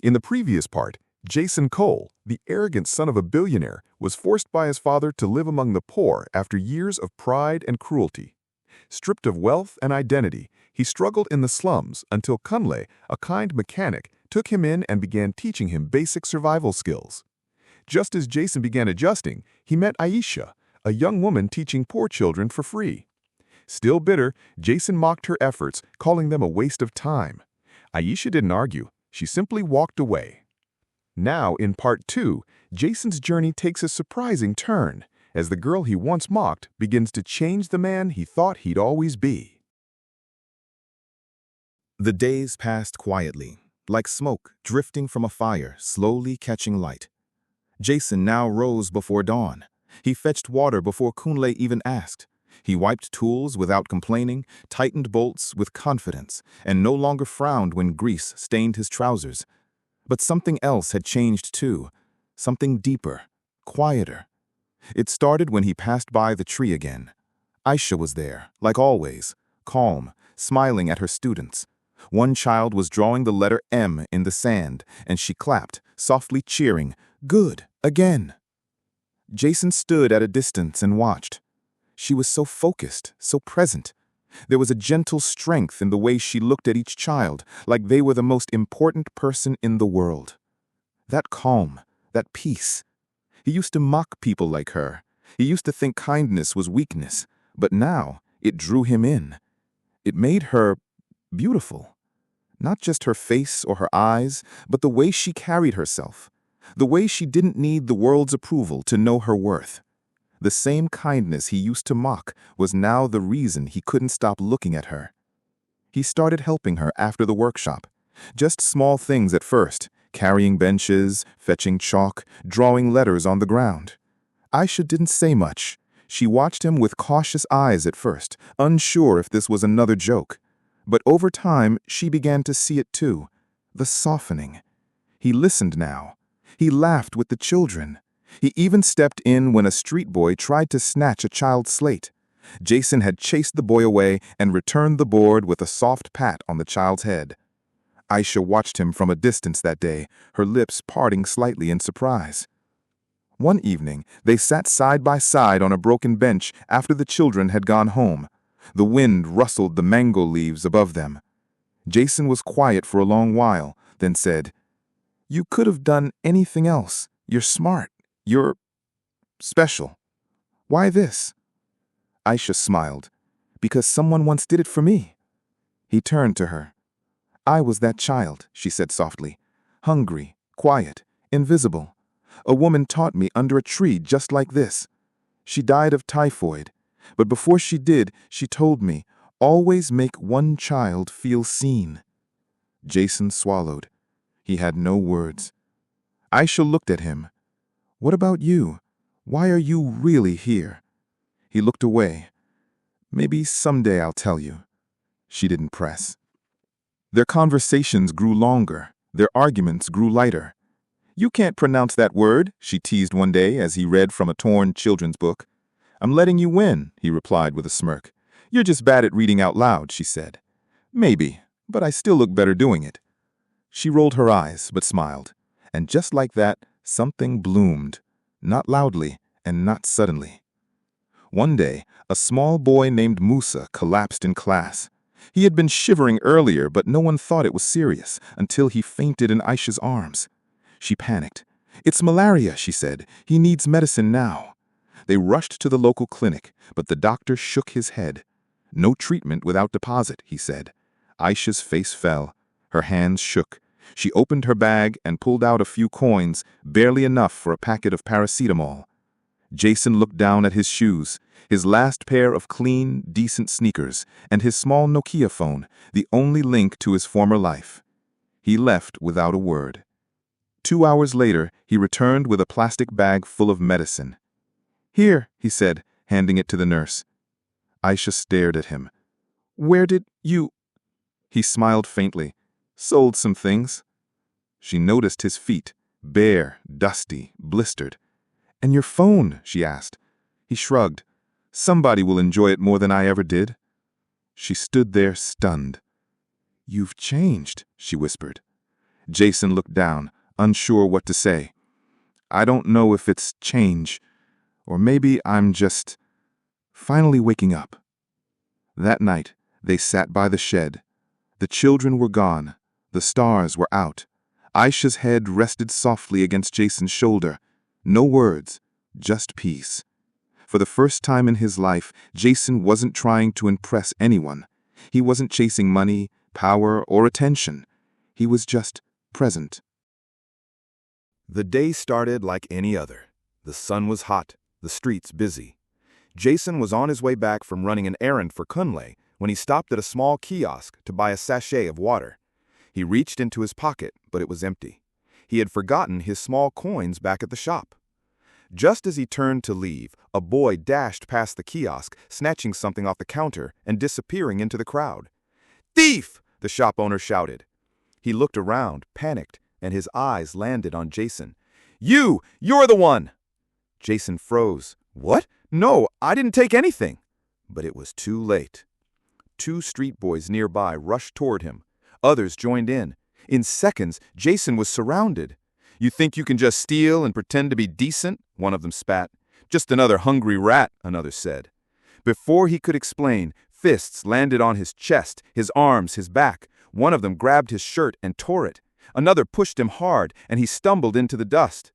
In the previous part, Jason Cole, the arrogant son of a billionaire, was forced by his father to live among the poor after years of pride and cruelty. Stripped of wealth and identity, he struggled in the slums until Kunle, a kind mechanic, took him in and began teaching him basic survival skills. Just as Jason began adjusting, he met Aisha, a young woman teaching poor children for free. Still bitter, Jason mocked her efforts, calling them a waste of time. Aisha didn't argue. She simply walked away. Now, in part 2, Jason's journey takes a surprising turn, as the girl he once mocked begins to change the man he thought he'd always be. The days passed quietly, like smoke drifting from a fire, slowly catching light. Jason now rose before dawn. He fetched water before Kunle even asked. He wiped tools without complaining, tightened bolts with confidence, and no longer frowned when grease stained his trousers. But something else had changed too, something deeper, quieter. It started when he passed by the tree again. Aisha was there, like always, calm, smiling at her students. One child was drawing the letter M in the sand, and she clapped, softly cheering, "Good, again." Jason stood at a distance and watched. She was so focused, so present. There was a gentle strength in the way she looked at each child, like they were the most important person in the world. That calm, that peace. He used to mock people like her. He used to think kindness was weakness, but now it drew him in. It made her beautiful. Not just her face or her eyes, but the way she carried herself. The way she didn't need the world's approval to know her worth. The same kindness he used to mock was now the reason he couldn't stop looking at her. He started helping her after the workshop. Just small things at first, carrying benches, fetching chalk, drawing letters on the ground. Aisha didn't say much. She watched him with cautious eyes at first, unsure if this was another joke. But over time, she began to see it too, the softening. He listened now. He laughed with the children. He even stepped in when a street boy tried to snatch a child's slate. Jason had chased the boy away and returned the board with a soft pat on the child's head. Aisha watched him from a distance that day, her lips parting slightly in surprise. One evening, they sat side by side on a broken bench after the children had gone home. The wind rustled the mango leaves above them. Jason was quiet for a long while, then said, "You could have done anything else. You're smart. You're special. Why this?" Aisha smiled. "Because someone once did it for me." He turned to her. "I was that child," she said softly. "Hungry, quiet, invisible. A woman taught me under a tree just like this. She died of typhoid. But before she did, she told me, always make one child feel seen." Jason swallowed. He had no words. Aisha looked at him. "What about you? Why are you really here?" He looked away. "Maybe someday I'll tell you." She didn't press. Their conversations grew longer. Their arguments grew lighter. "You can't pronounce that word," she teased one day as he read from a torn children's book. "I'm letting you win," he replied with a smirk. "You're just bad at reading out loud," she said. "Maybe, but I still look better doing it." She rolled her eyes, but smiled. And just like that, something bloomed. Not loudly, and not suddenly. One day, a small boy named Musa collapsed in class. He had been shivering earlier, but no one thought it was serious, until he fainted in Aisha's arms. She panicked. "It's malaria," she said. "He needs medicine now." They rushed to the local clinic, but the doctor shook his head. "No treatment without deposit," he said. Aisha's face fell. Her hands shook. She opened her bag and pulled out a few coins, barely enough for a packet of paracetamol. Jason looked down at his shoes, his last pair of clean, decent sneakers, and his small Nokia phone, the only link to his former life. He left without a word. 2 hours later, he returned with a plastic bag full of medicine. "Here," he said, handing it to the nurse. Aisha stared at him. "Where did you—" He smiled faintly. "Sold some things." She noticed his feet, bare, dusty, blistered. "And your phone?" she asked. He shrugged. "Somebody will enjoy it more than I ever did." She stood there stunned. "You've changed," she whispered. Jason looked down, unsure what to say. I don't know if it's change, or maybe I'm just finally waking up. That night, they sat by the shed. The children were gone. The stars were out. Aisha's head rested softly against Jason's shoulder. No words, just peace. For the first time in his life, Jason wasn't trying to impress anyone. He wasn't chasing money, power, or attention. He was just present. The day started like any other. The sun was hot, the streets busy. Jason was on his way back from running an errand for Kunle when he stopped at a small kiosk to buy a sachet of water. He reached into his pocket, but it was empty. He had forgotten his small coins back at the shop. Just as he turned to leave, a boy dashed past the kiosk, snatching something off the counter and disappearing into the crowd. "Thief!" the shop owner shouted. He looked around, panicked, and his eyes landed on Jason. You're the one!" Jason froze. "What? No, I didn't take anything." But it was too late. Two street boys nearby rushed toward him. Others joined in. In seconds, Jason was surrounded. "You think you can just steal and pretend to be decent?" one of them spat. "Just another hungry rat," another said. Before he could explain, fists landed on his chest, his arms, his back. One of them grabbed his shirt and tore it. Another pushed him hard, and he stumbled into the dust.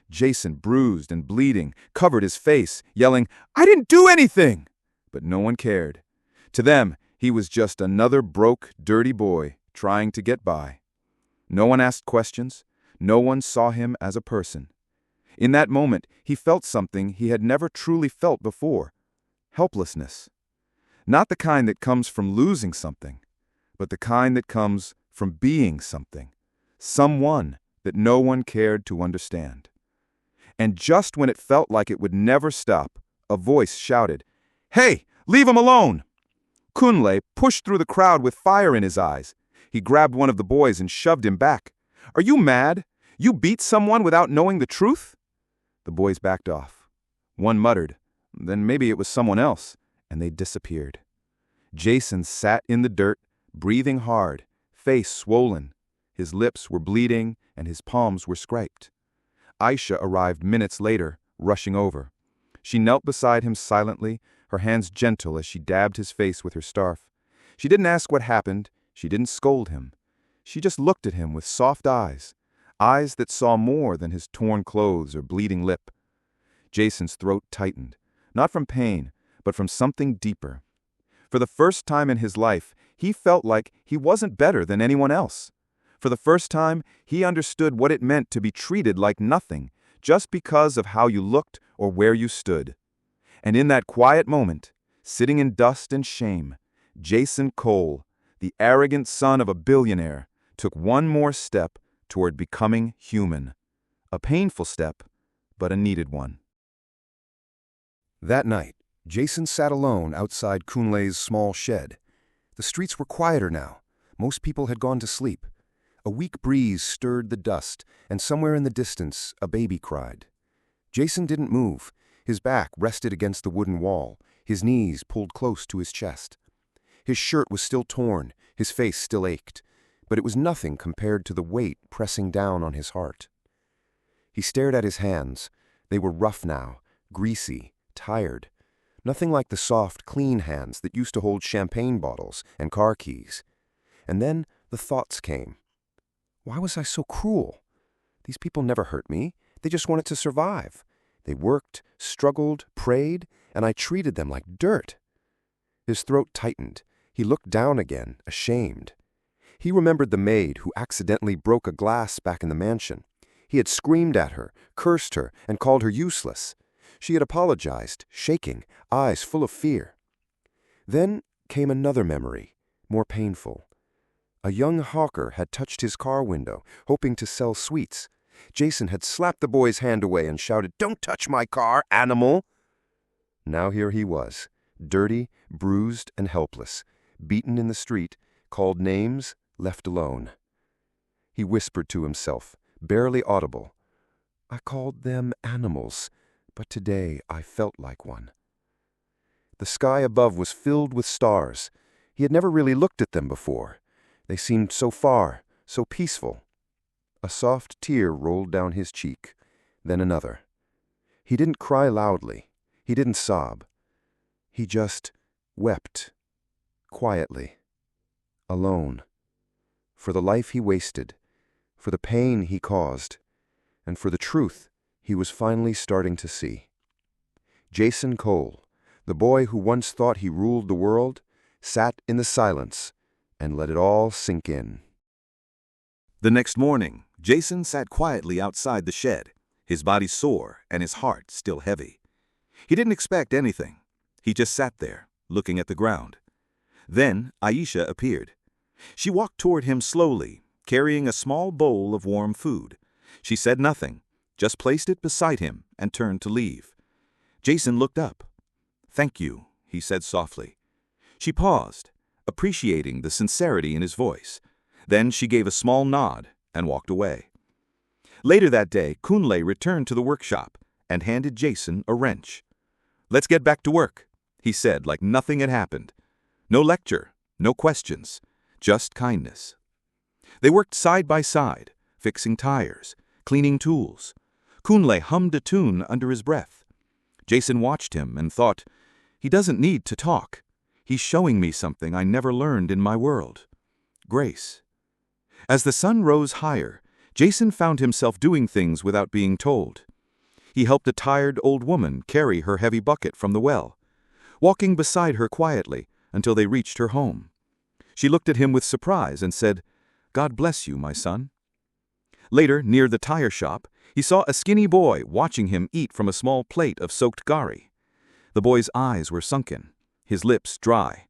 Jason, bruised and bleeding, covered his face, yelling, "I didn't do anything!" But no one cared. To them, he was just another broke, dirty boy trying to get by. No one asked questions. No one saw him as a person. In that moment, he felt something he had never truly felt before. Helplessness. Not the kind that comes from losing something, but the kind that comes from being something. Someone that no one cared to understand. And just when it felt like it would never stop, a voice shouted, "Hey, leave him alone!" Kunle pushed through the crowd with fire in his eyes. He grabbed one of the boys and shoved him back. "Are you mad? You beat someone without knowing the truth?" The boys backed off. One muttered, "Then maybe it was someone else," and they disappeared. Jason sat in the dirt, breathing hard, face swollen. His lips were bleeding and his palms were scraped. Aisha arrived minutes later, rushing over. She knelt beside him silently, her hands gentle as she dabbed his face with her scarf. She didn't ask what happened. She didn't scold him. She just looked at him with soft eyes, eyes that saw more than his torn clothes or bleeding lip. Jason's throat tightened, not from pain, but from something deeper. For the first time in his life, he felt like he wasn't better than anyone else. For the first time, he understood what it meant to be treated like nothing, just because of how you looked or where you stood. And in that quiet moment, sitting in dust and shame, Jason Cole, the arrogant son of a billionaire, took one more step toward becoming human. A painful step, but a needed one. That night, Jason sat alone outside Kunle's small shed. The streets were quieter now. Most people had gone to sleep. A weak breeze stirred the dust, and somewhere in the distance, a baby cried. Jason didn't move. His back rested against the wooden wall, his knees pulled close to his chest. His shirt was still torn, his face still ached, but it was nothing compared to the weight pressing down on his heart. He stared at his hands. They were rough now, greasy, tired. Nothing like the soft, clean hands that used to hold champagne bottles and car keys. And then the thoughts came. Why was I so cruel? These people never hurt me. They just wanted to survive. They worked, struggled, prayed, and I treated them like dirt. His throat tightened. He looked down again, ashamed. He remembered the maid who accidentally broke a glass back in the mansion. He had screamed at her, cursed her, and called her useless. She had apologized, shaking, eyes full of fear. Then came another memory, more painful. A young hawker had touched his car window, hoping to sell sweets. Jason had slapped the boy's hand away and shouted, "Don't touch my car, animal!" Now here he was, dirty, bruised, and helpless, beaten in the street, called names, left alone. He whispered to himself, barely audible, "I called them animals, but today I felt like one." The sky above was filled with stars. He had never really looked at them before. They seemed so far, so peaceful. A soft tear rolled down his cheek, then another. He didn't cry loudly. He didn't sob. He just wept, quietly, alone, for the life he wasted, for the pain he caused, and for the truth he was finally starting to see. Jason Cole, the boy who once thought he ruled the world, sat in the silence and let it all sink in. The next morning, Jason sat quietly outside the shed, his body sore and his heart still heavy. He didn't expect anything. He just sat there, looking at the ground. Then Aisha appeared. She walked toward him slowly, carrying a small bowl of warm food. She said nothing, just placed it beside him and turned to leave. Jason looked up. "Thank you," he said softly. She paused, appreciating the sincerity in his voice. Then she gave a small nod and walked away. Later that day, Kunle returned to the workshop and handed Jason a wrench. "Let's get back to work," he said like nothing had happened. No lecture, no questions, just kindness. They worked side by side, fixing tires, cleaning tools. Kunle hummed a tune under his breath. Jason watched him and thought, he doesn't need to talk. He's showing me something I never learned in my world. Grace. As the sun rose higher, Jason found himself doing things without being told. He helped a tired old woman carry her heavy bucket from the well, walking beside her quietly until they reached her home. She looked at him with surprise and said, "God bless you, my son." Later, near the tire shop, he saw a skinny boy watching him eat from a small plate of soaked gari. The boy's eyes were sunken, his lips dry.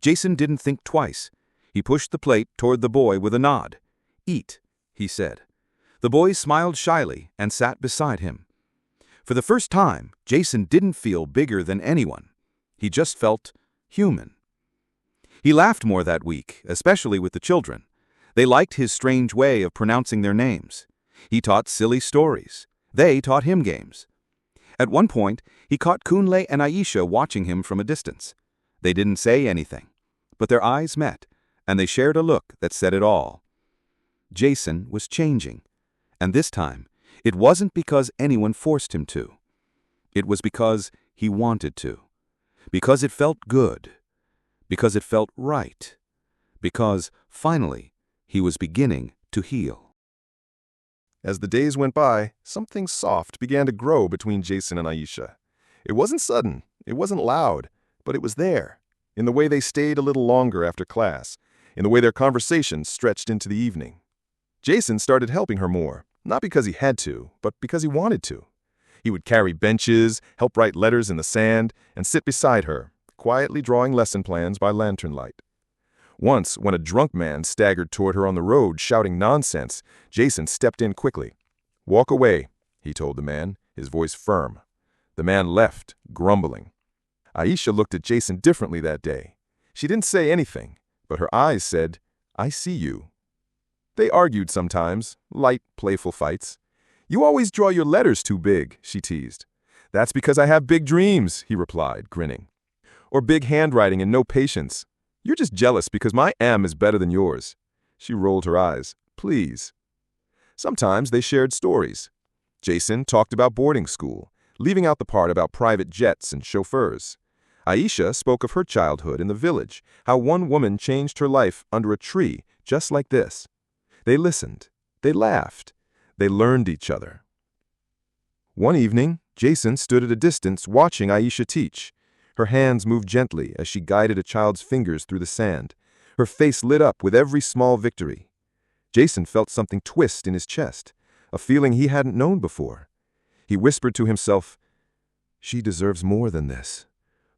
Jason didn't think twice. He pushed the plate toward the boy with a nod. "Eat," he said. The boy smiled shyly and sat beside him. For the first time, Jason didn't feel bigger than anyone. He just felt human. He laughed more that week, especially with the children. They liked his strange way of pronouncing their names. He taught silly stories. They taught him games. At one point, he caught Kunle and Aisha watching him from a distance. They didn't say anything, but their eyes met, and they shared a look that said it all. Jason was changing, and this time, it wasn't because anyone forced him to. It was because he wanted to. Because it felt good. Because it felt right. Because, finally, he was beginning to heal. As the days went by, something soft began to grow between Jason and Aisha. It wasn't sudden, it wasn't loud, but it was there, in the way they stayed a little longer after class, in the way their conversations stretched into the evening. Jason started helping her more, not because he had to, but because he wanted to. He would carry benches, help write letters in the sand, and sit beside her, quietly drawing lesson plans by lantern light. Once, when a drunk man staggered toward her on the road shouting nonsense, Jason stepped in quickly. "Walk away," he told the man, his voice firm. The man left, grumbling. Aisha looked at Jason differently that day. She didn't say anything, but her eyes said, "I see you." They argued sometimes, light, playful fights. "You always draw your letters too big," she teased. "That's because I have big dreams," he replied, grinning. "Or big handwriting and no patience. You're just jealous because my M is better than yours." She rolled her eyes. "Please." Sometimes they shared stories. Jason talked about boarding school, leaving out the part about private jets and chauffeurs. Aisha spoke of her childhood in the village, how one woman changed her life under a tree just like this. They listened. They laughed. They learned each other. One evening, Jason stood at a distance watching Aisha teach. Her hands moved gently as she guided a child's fingers through the sand. Her face lit up with every small victory. Jason felt something twist in his chest, a feeling he hadn't known before. He whispered to himself, "She deserves more than this,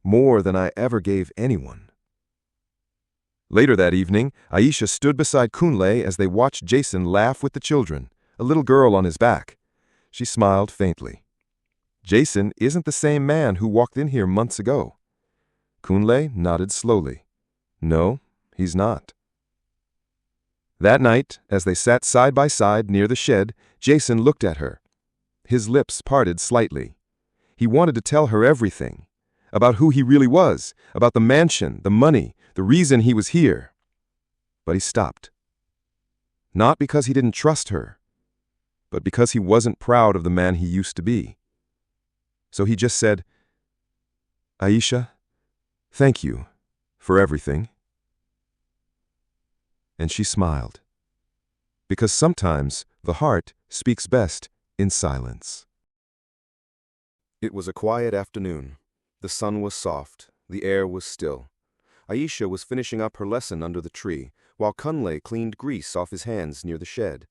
more than I ever gave anyone." Later that evening, Aisha stood beside Kunle as they watched Jason laugh with the children, a little girl on his back. She smiled faintly. "Jason isn't the same man who walked in here months ago." Kunle nodded slowly. "No, he's not." That night, as they sat side by side near the shed, Jason looked at her. His lips parted slightly. He wanted to tell her everything, about who he really was, about the mansion, the money, the reason he was here. But he stopped. Not because he didn't trust her, but because he wasn't proud of the man he used to be. So he just said, "Aisha, thank you for everything." And she smiled, because sometimes the heart speaks best in silence. It was a quiet afternoon. The sun was soft, the air was still. Aisha was finishing up her lesson under the tree, while Kunle cleaned grease off his hands near the shed.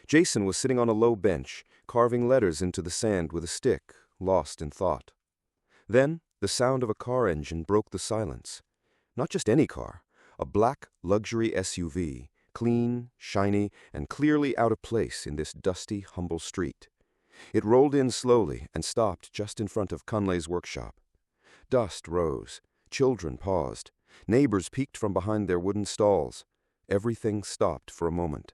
Jason was sitting on a low bench, carving letters into the sand with a stick, lost in thought. Then, the sound of a car engine broke the silence. Not just any car, a black luxury SUV, clean, shiny, and clearly out of place in this dusty, humble street. It rolled in slowly and stopped just in front of Kunle's workshop. Dust rose, children paused, neighbors peeked from behind their wooden stalls. Everything stopped for a moment.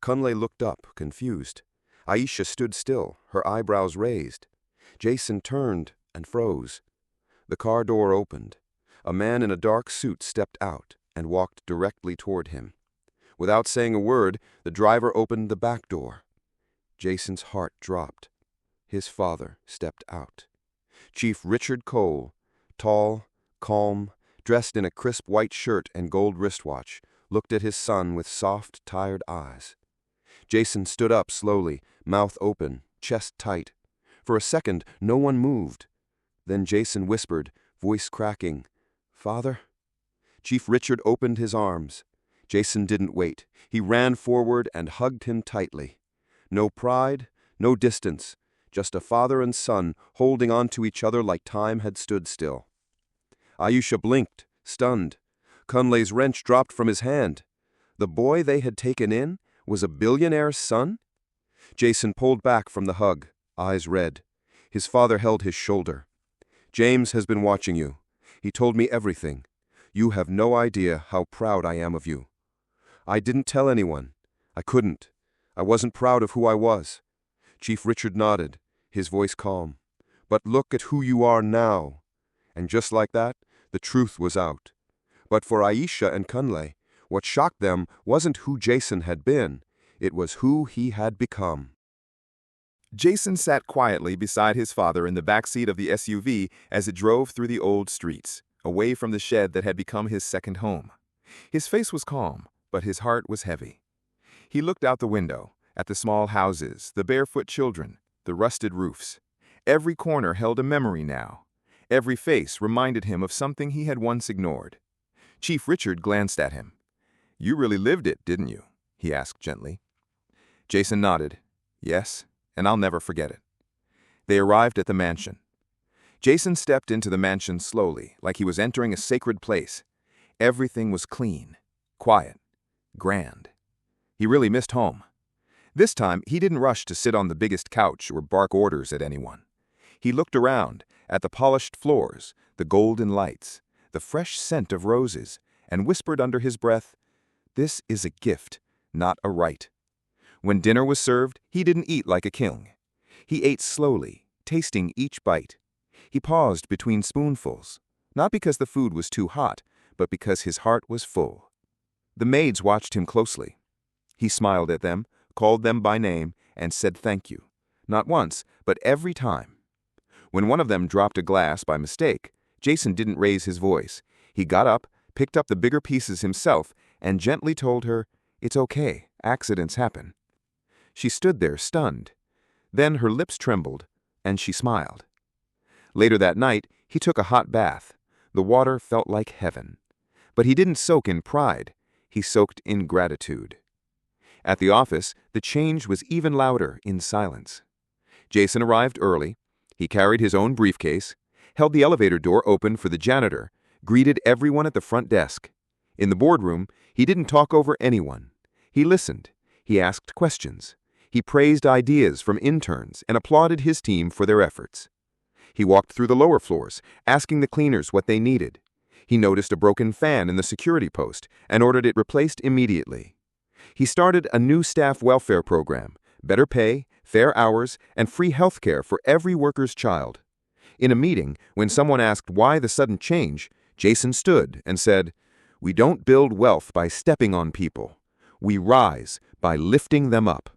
Kunle looked up, confused. Aisha stood still, her eyebrows raised. Jason turned and froze. The car door opened. A man in a dark suit stepped out and walked directly toward him. Without saying a word, the driver opened the back door. Jason's heart dropped. His father stepped out. Chief Richard Cole, tall, calm, dressed in a crisp white shirt and gold wristwatch, looked at his son with soft, tired eyes. Jason stood up slowly, mouth open, chest tight. For a second, no one moved. Then Jason whispered, voice cracking, "Father?" Chief Richard opened his arms. Jason didn't wait. He ran forward and hugged him tightly. No pride, no distance, just a father and son holding on to each other like time had stood still. Aisha blinked, stunned. Kunle's wrench dropped from his hand. The boy they had taken in was a billionaire's son? Jason pulled back from the hug, eyes red. His father held his shoulder. "James has been watching you. He told me everything. You have no idea how proud I am of you." "I didn't tell anyone. I couldn't. I wasn't proud of who I was." Chief Richard nodded, his voice calm. "But look at who you are now." And just like that, the truth was out. But for Aisha and Kunle, what shocked them wasn't who Jason had been. It was who he had become. Jason sat quietly beside his father in the backseat of the SUV as it drove through the old streets, away from the shed that had become his second home. His face was calm, but his heart was heavy. He looked out the window, at the small houses, the barefoot children, the rusted roofs. Every corner held a memory now. Every face reminded him of something he had once ignored. Chief Richard glanced at him. "You really lived it, didn't you?" he asked gently. Jason nodded. "Yes, and I'll never forget it." They arrived at the mansion. Jason stepped into the mansion slowly, like he was entering a sacred place. Everything was clean, quiet, grand. He really missed home. This time, he didn't rush to sit on the biggest couch or bark orders at anyone. He looked around, at the polished floors, the golden lights, the fresh scent of roses, and whispered under his breath, "This is a gift, not a right." When dinner was served, he didn't eat like a king. He ate slowly, tasting each bite. He paused between spoonfuls, not because the food was too hot, but because his heart was full. The maids watched him closely. He smiled at them, called them by name, and said thank you. Not once, but every time. When one of them dropped a glass by mistake, Jason didn't raise his voice. He got up, picked up the bigger pieces himself, and gently told her, "It's okay, accidents happen." She stood there, stunned. Then her lips trembled, and she smiled. Later that night, he took a hot bath. The water felt like heaven. But he didn't soak in pride. He soaked in gratitude. At the office, the change was even louder in silence. Jason arrived early. He carried his own briefcase, held the elevator door open for the janitor, greeted everyone at the front desk. In the boardroom, he didn't talk over anyone. He listened. He asked questions. He praised ideas from interns and applauded his team for their efforts. He walked through the lower floors, asking the cleaners what they needed. He noticed a broken fan in the security post and ordered it replaced immediately. He started a new staff welfare program, better pay, fair hours, and free health care for every worker's child. In a meeting, when someone asked why the sudden change, Jason stood and said, "We don't build wealth by stepping on people. We rise by lifting them up."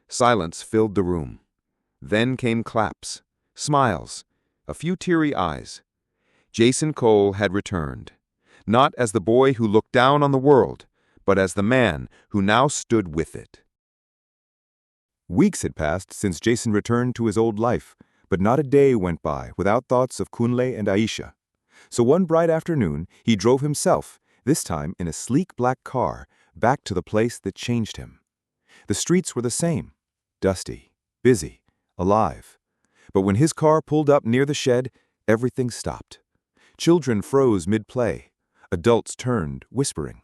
Silence filled the room. Then came claps, smiles, a few teary eyes. Jason Cole had returned, not as the boy who looked down on the world, but as the man who now stood with it. Weeks had passed since Jason returned to his old life, but not a day went by without thoughts of Kunle and Aisha. So one bright afternoon, he drove himself, this time in a sleek black car, back to the place that changed him. The streets were the same, dusty, busy, alive. But when his car pulled up near the shed, everything stopped. Children froze mid-play. Adults turned, whispering.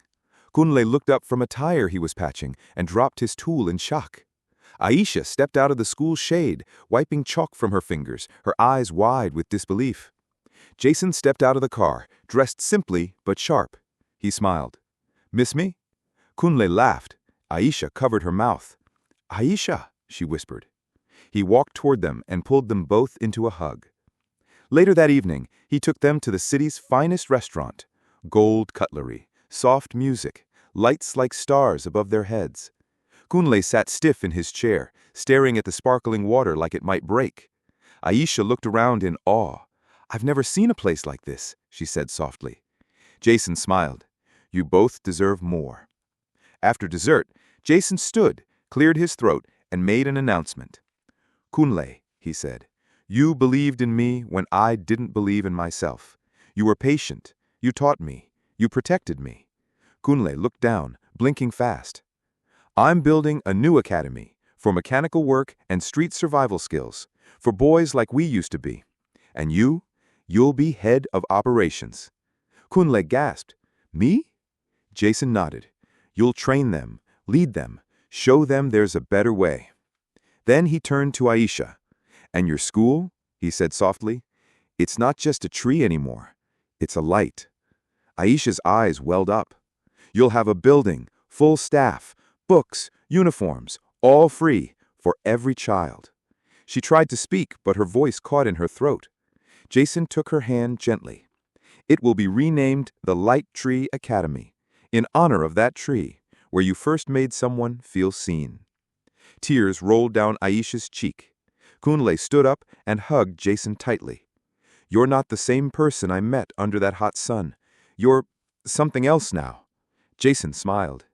Kunle looked up from a tire he was patching and dropped his tool in shock. Aisha stepped out of the school shade, wiping chalk from her fingers, her eyes wide with disbelief. Jason stepped out of the car, dressed simply but sharp. He smiled. "Miss me?" Kunle laughed. Aisha covered her mouth. "Aisha," she whispered. He walked toward them and pulled them both into a hug. Later that evening, he took them to the city's finest restaurant. Gold cutlery, soft music, lights like stars above their heads. Kunle sat stiff in his chair, staring at the sparkling water like it might break. Aisha looked around in awe. "I've never seen a place like this," she said softly. Jason smiled. "You both deserve more." After dessert, Jason stood, cleared his throat, and made an announcement. "Kunle," he said, "you believed in me when I didn't believe in myself. You were patient. You taught me. You protected me." Kunle looked down, blinking fast. "I'm building a new academy for mechanical work and street survival skills, for boys like we used to be. And you'll be head of operations." Kunle gasped. "Me?" Jason nodded. "You'll train them, lead them, show them there's a better way." Then he turned to Aisha. "And your school," he said softly, "it's not just a tree anymore. It's a light." Aisha's eyes welled up. "You'll have a building, full staff, books, uniforms, all free, for every child." She tried to speak, but her voice caught in her throat. Jason took her hand gently. "It will be renamed the Light Tree Academy, in honor of that tree, where you first made someone feel seen." Tears rolled down Aisha's cheek. Kunle stood up and hugged Jason tightly. "You're not the same person I met under that hot sun. You're something else now." Jason smiled.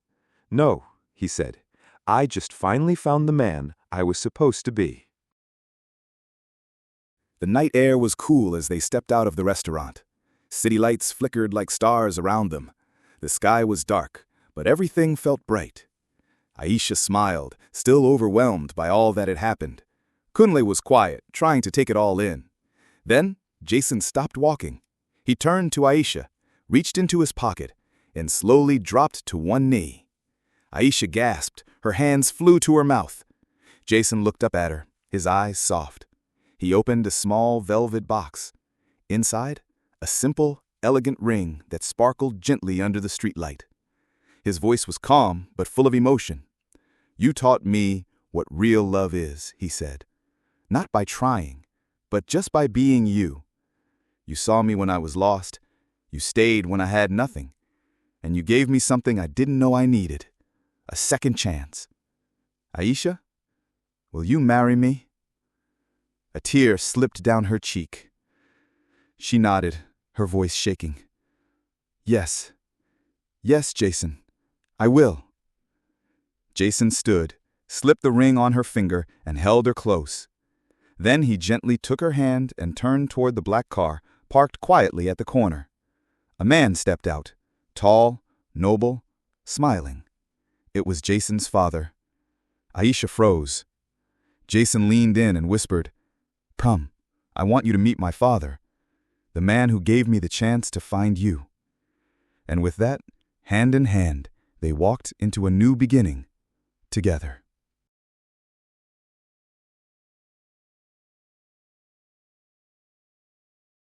"No," he said, "I just finally found the man I was supposed to be." The night air was cool as they stepped out of the restaurant. City lights flickered like stars around them. The sky was dark, but everything felt bright. Aisha smiled, still overwhelmed by all that had happened. Kunle was quiet, trying to take it all in. Then, Jason stopped walking. He turned to Aisha, reached into his pocket, and slowly dropped to one knee. Aisha gasped, her hands flew to her mouth. Jason looked up at her, his eyes soft. He opened a small velvet box. Inside, a simple, elegant ring that sparkled gently under the streetlight. His voice was calm, but full of emotion. "You taught me what real love is," he said. "Not by trying, but just by being you. You saw me when I was lost. You stayed when I had nothing. And you gave me something I didn't know I needed. A second chance. Aisha, will you marry me?" A tear slipped down her cheek. She nodded, her voice shaking. "Yes. Yes, Jason. I will." Jason stood, slipped the ring on her finger, and held her close. Then he gently took her hand and turned toward the black car, parked quietly at the corner. A man stepped out, tall, noble, smiling. It was Jason's father. Aisha froze. Jason leaned in and whispered, "Come, I want you to meet my father, the man who gave me the chance to find you." And with that, hand in hand, they walked into a new beginning, together.